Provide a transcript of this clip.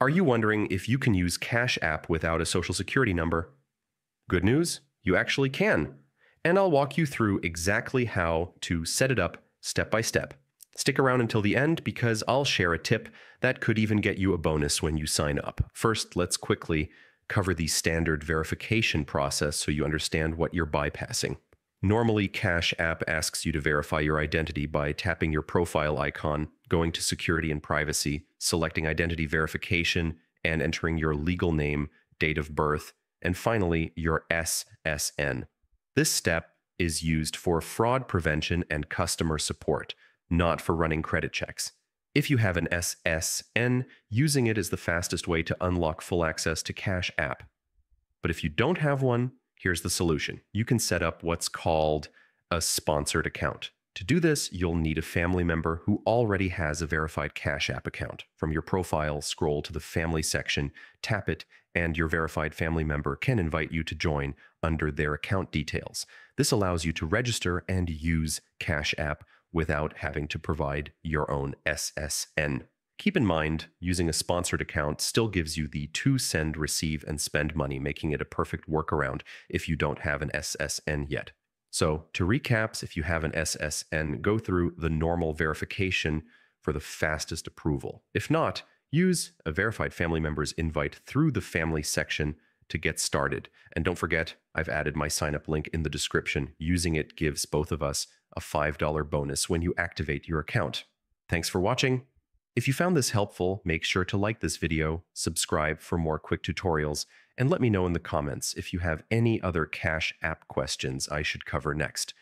Are you wondering if you can use Cash App without a social security number? Good news, you actually can. And I'll walk you through exactly how to set it up step by step. Stick around until the end because I'll share a tip that could even get you a bonus when you sign up. First, let's quickly cover the standard verification process so you understand what you're bypassing. Normally, Cash App asks you to verify your identity by tapping your profile icon, going to Security and Privacy, selecting Identity Verification, and entering your legal name, date of birth, and finally, your SSN. This step is used for fraud prevention and customer support, not for running credit checks. If you have an SSN, using it is the fastest way to unlock full access to Cash App. But if you don't have one, here's the solution. You can set up what's called a sponsored account. To do this, you'll need a family member who already has a verified Cash App account. From your profile, scroll to the Family section, tap it, and your verified family member can invite you to join under their account details. This allows you to register and use Cash App without having to provide your own SSN. Keep in mind, using a sponsored account still gives you the to send, receive, and spend money, making it a perfect workaround if you don't have an SSN yet. So, to recap, if you have an SSN, go through the normal verification for the fastest approval. If not, use a verified family member's invite through the Family section to get started. And don't forget, I've added my sign-up link in the description. Using it gives both of us a $5 bonus when you activate your account. Thanks for watching. If you found this helpful, make sure to like this video, subscribe for more quick tutorials, and let me know in the comments if you have any other Cash App questions I should cover next.